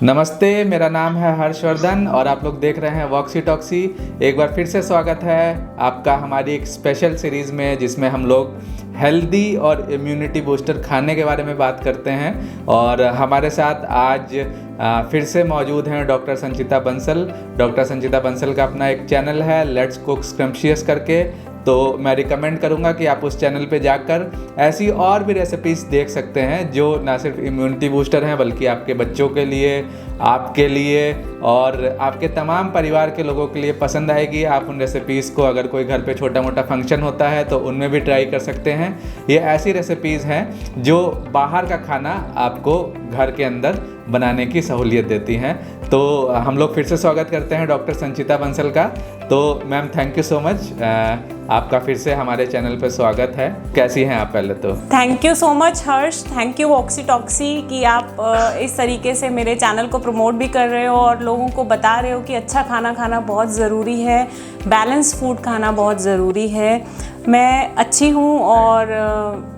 नमस्ते, मेरा नाम है हर्षवर्धन और आप लोग देख रहे हैं वॉक्सी टॉक्सी। एक बार फिर से स्वागत है आपका हमारी एक स्पेशल सीरीज़ में, जिसमें हम लोग हेल्दी और इम्यूनिटी बूस्टर खाने के बारे में बात करते हैं। और हमारे साथ आज फिर से मौजूद हैं डॉक्टर संचिता बंसल। डॉक्टर संचिता बंसल का अपना एक चैनल है लेट्स कुक स्क्रम्पशियस करके, तो मैं रिकमेंड करूंगा कि आप उस चैनल पे जाकर ऐसी और भी रेसिपीज़ देख सकते हैं जो ना सिर्फ इम्यूनिटी बूस्टर हैं बल्कि आपके बच्चों के लिए, आपके लिए और आपके तमाम परिवार के लोगों के लिए पसंद आएगी। आप उन रेसिपीज़ को अगर कोई घर पे छोटा मोटा फंक्शन होता है तो उनमें भी ट्राई कर सकते हैं। ये ऐसी रेसिपीज़ हैं जो बाहर का खाना आपको घर के अंदर बनाने की सहूलियत देती हैं। तो हम लोग फिर से स्वागत करते हैं डॉक्टर संचिता बंसल का। तो ma'am, thank you so much, आपका फिर से हमारे चैनल पे स्वागत है। कैसी हैं आप? पहले तो thank you so much Harsh, thank you Voxy Toxy कि आप इस तरीके से मेरे चैनल को प्रमोट भी कर रहे हो और लोगों को बता रहे हो कि अच्छा खाना खाना बहुत ज़रूरी है, बैलेंस फूड खाना बहुत ज़रूरी है। मैं अच्छी हूँ और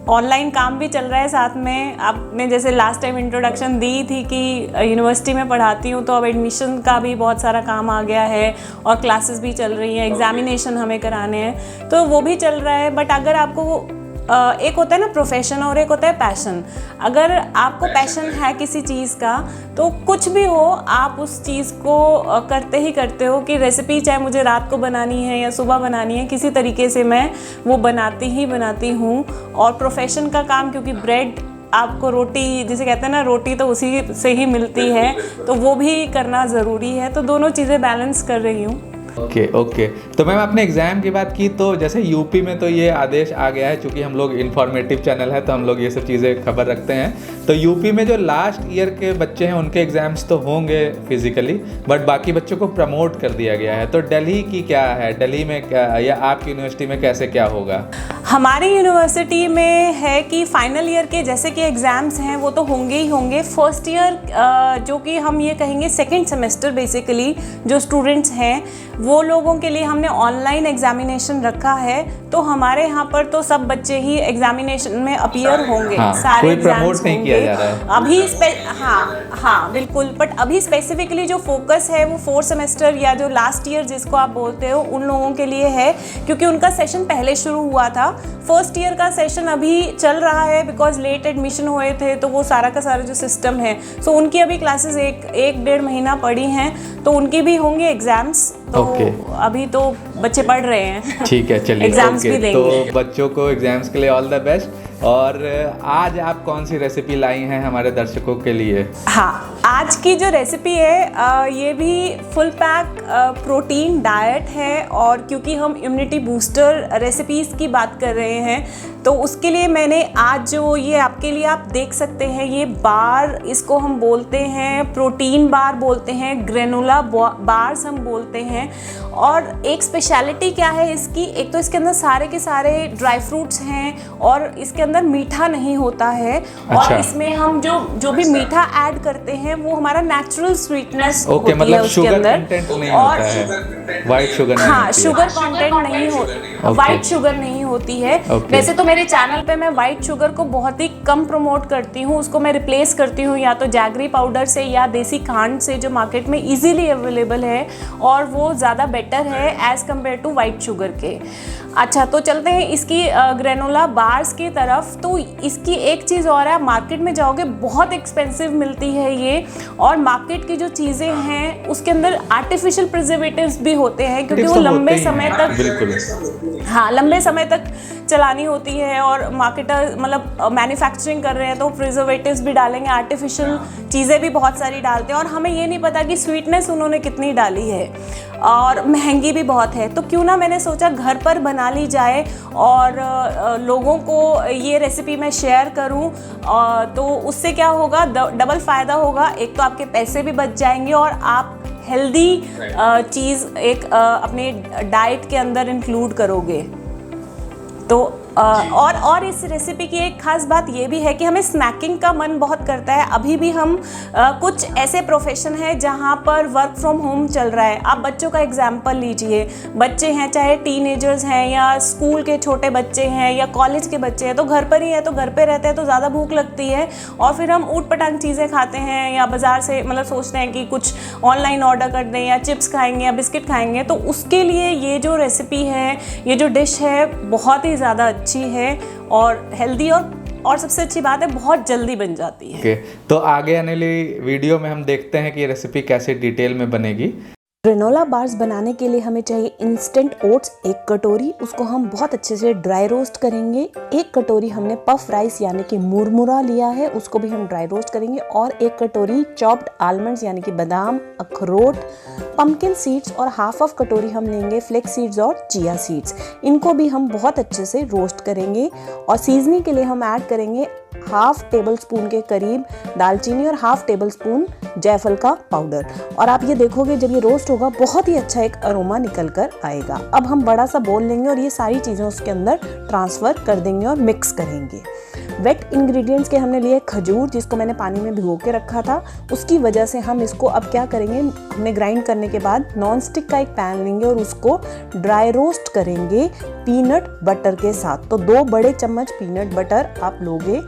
ऑनलाइन काम भी चल रहा है साथ में। आपने जैसे लास्ट टाइम इंट्रोडक्शन दी थी कि यूनिवर्सिटी में पढ़ाती हूँ, तो अब एडमिशन का भी बहुत सारा काम आ गया है और क्लासेस भी चल रही हैं, एग्जामिनेशन हमें कराने हैं तो वो भी चल रहा है। बट अगर आपको एक होता है ना प्रोफेशन और एक होता है पैशन। अगर आपको पैशन है किसी चीज़ का तो कुछ भी हो आप उस चीज़ को करते ही करते हो कि रेसिपी चाहे मुझे रात को बनानी है या सुबह बनानी है, किसी तरीके से मैं वो बनाती हूँ। और प्रोफेशन का काम, क्योंकि ब्रेड आपको रोटी जिसे कहते हैं ना, रोटी तो उसी से ही मिलती है, तो वो भी करना ज़रूरी है। तो दोनों चीज़ें बैलेंस कर रही हूँ। ओके। तो मैम, आपने एग्ज़ाम की बात की, तो जैसे यूपी में तो ये आदेश आ गया है, चूँकि हम लोग इन्फॉर्मेटिव चैनल है तो हम लोग ये सब चीज़ें खबर रखते हैं। तो यूपी में जो लास्ट ईयर के बच्चे हैं उनके एग्ज़ाम्स तो होंगे फिजिकली, बट बाकी बच्चों को प्रमोट कर दिया गया है। तो दिल्ली की क्या है, दिल्ली में क्या, या आपकी यूनिवर्सिटी में कैसे क्या होगा? हमारी यूनिवर्सिटी में है कि फाइनल ईयर के जैसे कि एग्ज़ाम्स हैं वो तो होंगे ही होंगे। फर्स्ट ईयर जो कि हम ये कहेंगे सेकंड सेमेस्टर बेसिकली जो स्टूडेंट्स हैं वो लोगों के लिए हमने ऑनलाइन एग्जामिनेशन रखा है। तो हमारे यहाँ पर तो सब बच्चे ही एग्जामिनेशन में अपीयर होंगे। हाँ, सारे कोई प्रमोट नहीं किया जा रहा है अभी हाँ बिल्कुल। बट अभी स्पेसिफिकली जो फोकस है वो फोर्थ सेमेस्टर या जो लास्ट ईयर जिसको आप बोलते हो उन लोगों के लिए है, क्योंकि उनका सेशन पहले शुरू हुआ था। फर्स्ट ईयर का सेशन अभी चल रहा है बिकॉज लेट एडमिशन हुए थे, तो वो सारा का सारा जो सिस्टम है, सो उनकी अभी क्लासेस एक डेढ़ महीना पड़ी हैं, तो उनकी भी होंगे एग्जाम्स। तो अभी तो बच्चे पढ़ रहे हैं। ठीक है, चलिए एग्जाम्स भी देंगे। तो बच्चों को एग्जाम्स के लिए ऑल द बेस्ट। और आज आप कौन सी रेसिपी लाई हैं हमारे दर्शकों के लिए? हाँ, आज की जो रेसिपी है ये भी फुल पैक प्रोटीन डाइट है। और क्योंकि हम इम्यूनिटी बूस्टर रेसिपीज़ की बात कर रहे हैं तो उसके लिए मैंने आज जो ये आपके लिए आप देख सकते हैं, ये बार, इसको हम बोलते हैं प्रोटीन बार बोलते हैं, ग्रेनुला बार्स हम बोलते हैं। और एक स्पेशलिटी क्या है इसकी, एक तो इसके अंदर सारे के सारे ड्राई फ्रूट्स हैं और इसके अंदर मीठा नहीं होता है। और इसमें हम जो भी मीठा ऐड करते हैं वो हमारा नेचुरल स्वीटनेस होती है मतलब उसके अंदर। और वाइट शुगर नहीं, हाँ, शुगर कंटेंट नहीं होता, वाइट शुगर नहीं होती है। वैसे तो मेरे चैनल पे मैं वाइट शुगर को बहुत ही कम प्रमोट करती हूँ, उसको मैं रिप्लेस करती हूँ या तो जैगरी पाउडर से या देसी खांड से जो मार्केट में इजीली अवेलेबल है, और वो ज़्यादा बेटर है as compare to white sugar के। अच्छा, तो चलते हैं इसकी ग्रेनोला बार्स की तरफ। तो इसकी एक चीज़ और है, मार्केट में जाओगे बहुत एक्सपेंसिव मिलती है ये, और मार्केट की जो चीज़ें हैं उसके अंदर आर्टिफिशियल प्रिजर्वेटिव्स भी होते हैं, क्योंकि वो लंबे समय तक, हाँ, लंबे समय तक चलानी होती है। और मार्केटर मतलब मैन्युफैक्चरिंग कर रहे हैं तो प्रिजर्वेटिव्स भी डालेंगे, आर्टिफिशियल चीज़ें भी बहुत सारी डालते हैं, और हमें ये नहीं पता कि स्वीटनेस उन्होंने कितनी डाली है, और महंगी भी बहुत है। तो क्यों ना मैंने सोचा घर पर बना ली जाए और लोगों को ये रेसिपी मैं शेयर करूं। तो उससे क्या होगा, डबल फ़ायदा होगा। एक तो आपके पैसे भी बच जाएंगे और आप हेल्दी चीज़ एक अपने डाइट के अंदर इंक्लूड करोगे। तो और इस रेसिपी की एक खास बात ये भी है कि हमें स्नैकिंग का मन बहुत करता है। अभी भी हम कुछ ऐसे प्रोफेशन है जहाँ पर वर्क फ्रॉम होम चल रहा है। आप बच्चों का एग्जाम्पल लीजिए, बच्चे हैं चाहे टीनेजर्स हैं या स्कूल के छोटे बच्चे हैं या कॉलेज के बच्चे हैं, तो घर पर ही है, तो घर पे रहते हैं तो ज़्यादा भूख लगती है और फिर हम ऊट पटांग चीज़ें खाते हैं या बाज़ार से मतलब सोचते हैं कि कुछ ऑनलाइन ऑर्डर कर दें या चिप्स खाएंगे या बिस्किट खाएंगे। तो उसके लिए ये जो रेसिपी है, ये जो डिश है, बहुत ही ज़्यादा अच्छी है और हेल्दी और सबसे अच्छी बात है बहुत जल्दी बन जाती है। Okay. तो आगे आने वाली वीडियो में हम देखते हैं कि ये रेसिपी कैसे डिटेल में बनेगी। ग्रेनोला बार्स बनाने के लिए हमें चाहिए इंस्टेंट ओट्स 1 कटोरी, उसको हम बहुत अच्छे से ड्राई रोस्ट करेंगे। 1 कटोरी हमने पफ राइस यानी कि मुरमुरा लिया है, उसको भी हम ड्राई रोस्ट करेंगे। और 1 कटोरी चॉप्ड आलमंड्स यानी कि बादाम, अखरोट, पम्पकिन सीड्स और हाफ कटोरी हम लेंगे फ्लेक्स सीड्स और चिया सीड्स। इनको भी हम बहुत अच्छे से रोस्ट करेंगे। और सीजनिंग के लिए हम ऐड करेंगे हाफ टेबल स्पून के करीब दालचीनी और हाफ टेबल स्पून जायफल का पाउडर। और आप ये देखोगे जब ये रोस्ट होगा बहुत ही अच्छा एक अरोमा निकल कर आएगा। अब हम बड़ा सा बोल लेंगे और ये सारी चीज़ें उसके अंदर ट्रांसफ़र कर देंगे और मिक्स करेंगे। वेट इंग्रेडिएंट्स के हमने लिए खजूर, जिसको मैंने पानी में भिगो के रखा था, उसकी वजह से हम इसको अब क्या करेंगे, हमने ग्राइंड करने के बाद नॉन स्टिक का एक पैन लेंगे और उसको ड्राई रोस्ट करेंगे पीनट बटर के साथ। तो 2 बड़े चम्मच पीनट बटर आप लोगे।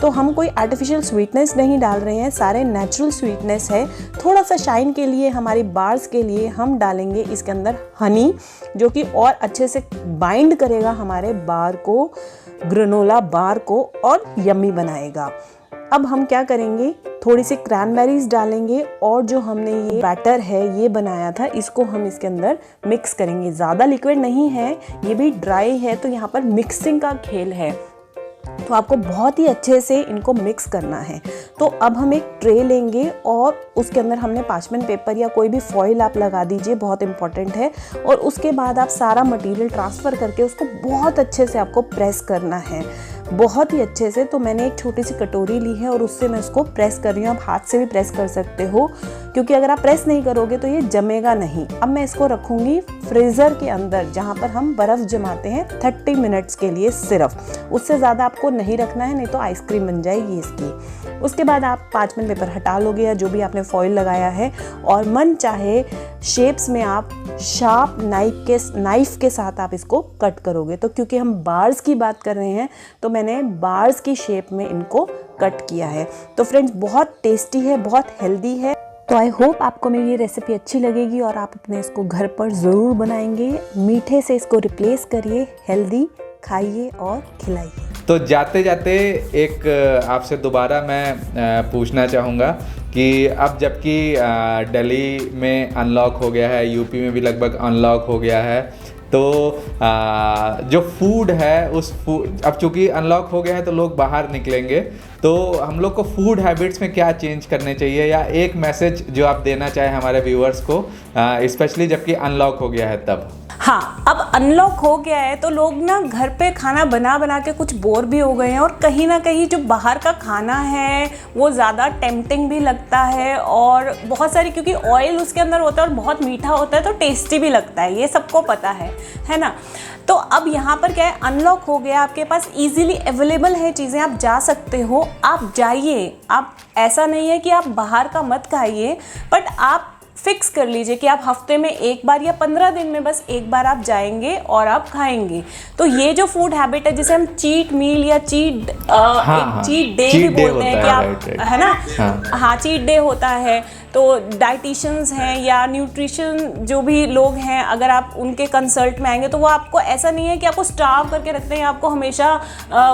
तो हम कोई आर्टिफिशियल स्वीटनेस नहीं डाल रहे हैं, सारे नेचुरल स्वीटनेस है। थोड़ा सा शाइन के लिए हमारी बार्स के लिए हम डालेंगे इसके अंदर हनी, जो कि और अच्छे से बाइंड करेगा हमारे बार को, ग्रेनोला बार को, और यम्मी बनाएगा। अब हम क्या करेंगे, थोड़ी सी क्रैनबेरीज डालेंगे और जो हमने ये बैटर है ये बनाया था इसको हम इसके अंदर मिक्स करेंगे। ज़्यादा लिक्विड नहीं है, ये भी ड्राई है, तो यहाँ पर मिक्सिंग का खेल है, तो आपको बहुत ही अच्छे से इनको मिक्स करना है। तो अब हम एक ट्रे लेंगे और उसके अंदर हमने पार्चमेंट पेपर या कोई भी फॉइल आप लगा दीजिए, बहुत इंपॉर्टेंट है। और उसके बाद आप सारा मटेरियल ट्रांसफ़र करके उसको बहुत अच्छे से आपको प्रेस करना है, बहुत ही अच्छे से। तो मैंने एक छोटी सी कटोरी ली है और उससे मैं इसको प्रेस कर रही हूँ। आप हाथ से भी प्रेस कर सकते हो, क्योंकि अगर आप प्रेस नहीं करोगे तो ये जमेगा नहीं। अब मैं इसको रखूँगी फ्रीज़र के अंदर, जहाँ पर हम बर्फ़ जमाते हैं 30 मिनट्स के लिए सिर्फ। उससे ज़्यादा आपको नहीं रखना है, नहीं तो आइसक्रीम बन जाएगी इसकी। उसके बाद आप पार्चमेंट पेपर हटा लोगे या जो भी आपने फॉइल लगाया है, और मन चाहे शेप्स में आप शार्प नाइफ के साथ आप इसको कट करोगे। तो क्योंकि हम बार्स की बात कर रहे हैं तो मैंने बार्स की शेप में इनको कट किया है। तो फ्रेंड्स बहुत टेस्टी है, बहुत हेल्दी है। तो आई होप आपको मेरी ये रेसिपी अच्छी लगेगी और आप अपने इसको घर पर ज़रूर बनाएंगे। मीठे से इसको रिप्लेस करिए, हेल्दी खाइए और खिलाइए। तो जाते जाते एक आपसे दोबारा मैं पूछना चाहूँगा कि अब जबकि दिल्ली में अनलॉक हो गया है, यूपी में भी लगभग अनलॉक हो गया है, तो जो फूड है उस फूड, अब चूँकि अनलॉक हो गया है तो लोग बाहर निकलेंगे, तो हम लोग को फूड हैबिट्स में क्या चेंज करने चाहिए, या एक मैसेज जो आप देना चाहें हमारे व्यूअर्स को, स्पेशली जबकि अनलॉक हो गया है तब। हाँ, अब अनलॉक हो गया है तो लोग ना घर पे खाना बना बना के कुछ बोर भी हो गए हैं, और कहीं ना कहीं जो बाहर का खाना है वो ज़्यादा टेम्पटिंग भी लगता है, और बहुत सारी, क्योंकि ऑयल उसके अंदर होता है और बहुत मीठा होता है तो टेस्टी भी लगता है, ये सबको पता है ना। तो अब यहाँ पर क्या है, अनलॉक हो गया, आपके पास इजीली अवेलेबल है चीज़ें, आप जा सकते हो, आप जाइए। आप ऐसा नहीं है कि आप बाहर का मत खाइए, बट आप फिक्स कर लीजिए कि आप हफ्ते में एक बार या 15 दिन में बस एक बार आप जाएंगे और आप खाएंगे। तो ये जो फूड हैबिट है जिसे हम चीट मील या चीट डे भी बोलते हैं, कि आप है ना, हाँ चीट डे होता है। तो डाइटिशियंस हैं या न्यूट्रिशन जो भी लोग हैं, अगर आप उनके कंसल्ट में आएंगे तो वो आपको ऐसा नहीं है कि आपको स्टार्व करके रखते हैं, आपको हमेशा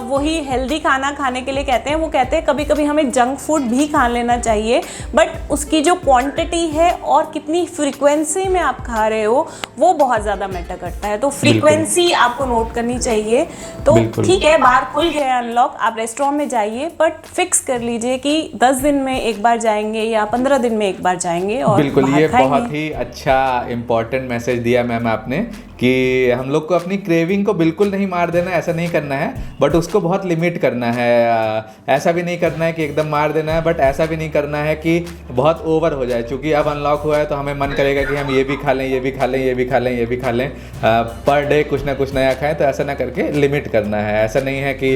वही हेल्दी खाना खाने के लिए कहते हैं। वो कहते हैं कभी कभी हमें जंक फूड भी खा लेना चाहिए, बट उसकी जो क्वांटिटी है और कितनी फ्रीक्वेंसी में आप खा रहे हो वो बहुत ज़्यादा मैटर करता है। तो फ्रीक्वेंसी आपको नोट करनी चाहिए। तो ठीक है, बाहर खुल गया अनलॉक, आप रेस्टोरेंट में जाइए, बट फिक्स कर लीजिए कि 10 दिन में एक बार जाएंगे या 15 दिन में एक बार जाएंगे और बिल्कुल, ये बहुत ही अच्छा इम्पोर्टेंट मैसेज दिया मैम आपने कि हम लोग को अपनी क्रेविंग को बिल्कुल नहीं मार देना, ऐसा नहीं करना है, बट उसको बहुत लिमिट करना है। ऐसा भी नहीं करना है कि एकदम मार देना है, बट ऐसा भी नहीं करना है कि बहुत ओवर हो जाए। चूँकि अब अनलॉक हुआ है तो हमें मन करेगा कि हम ये भी खा लें, ये भी खा लें, ये भी खा लें, ये भी खा लें, पर डे कुछ ना कुछ नया खाएं। तो ऐसा ना करके लिमिट करना है। ऐसा नहीं है कि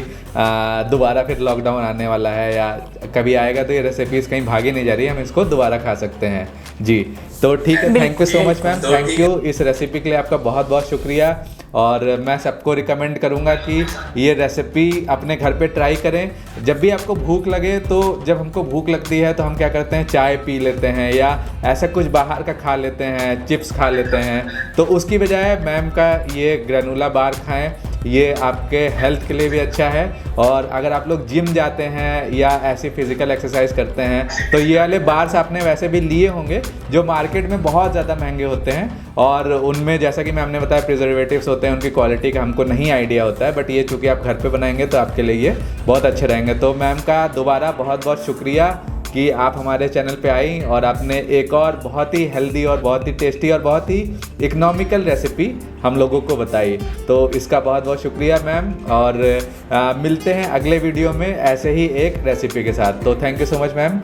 दोबारा फिर लॉकडाउन आने वाला है या कभी आएगा तो ये रेसिपीज़ कहीं भागी नहीं जा रही है, हम इसको दोबारा खा सकते हैं जी। तो ठीक है, thank you so much ma'am, thank you इस रेसिपी के लिए, आपका बहुत बहुत शुक्रिया। और मैं सबको रिकमेंड करूंगा कि ये रेसिपी अपने घर पे ट्राई करें। जब भी आपको भूख लगे, तो जब हमको भूख लगती है तो हम क्या करते हैं, चाय पी लेते हैं या ऐसा कुछ बाहर का खा लेते हैं, चिप्स खा लेते हैं। तो उसकी बजाय मैम का ये ग्रेनुला बार खाएं, ये आपके हेल्थ के लिए भी अच्छा है। और अगर आप लोग जिम जाते हैं या ऐसी फिजिकल एक्सरसाइज करते हैं तो ये वाले बार्स आपने वैसे भी लिए होंगे जो मार्केट में बहुत ज़्यादा महंगे होते हैं, और उनमें जैसा कि मैम ने बताया प्रिजर्वेटिव्स होते हैं, उनकी क्वालिटी का हमको नहीं आइडिया होता है। बट ये चूँकि आप घर पे बनाएंगे तो आपके लिए ये बहुत अच्छे रहेंगे। तो मैम का दोबारा बहुत बहुत शुक्रिया कि आप हमारे चैनल पे आई और आपने एक और बहुत ही हेल्दी और बहुत ही टेस्टी और बहुत ही इकोनॉमिकल रेसिपी हम लोगों को बताई। तो इसका बहुत बहुत शुक्रिया मैम, और मिलते हैं अगले वीडियो में ऐसे ही एक रेसिपी के साथ। तो thank you so much ma'am.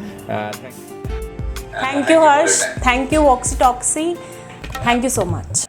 Thank you Harsh, thank you Voxy Toxy, thank you so much.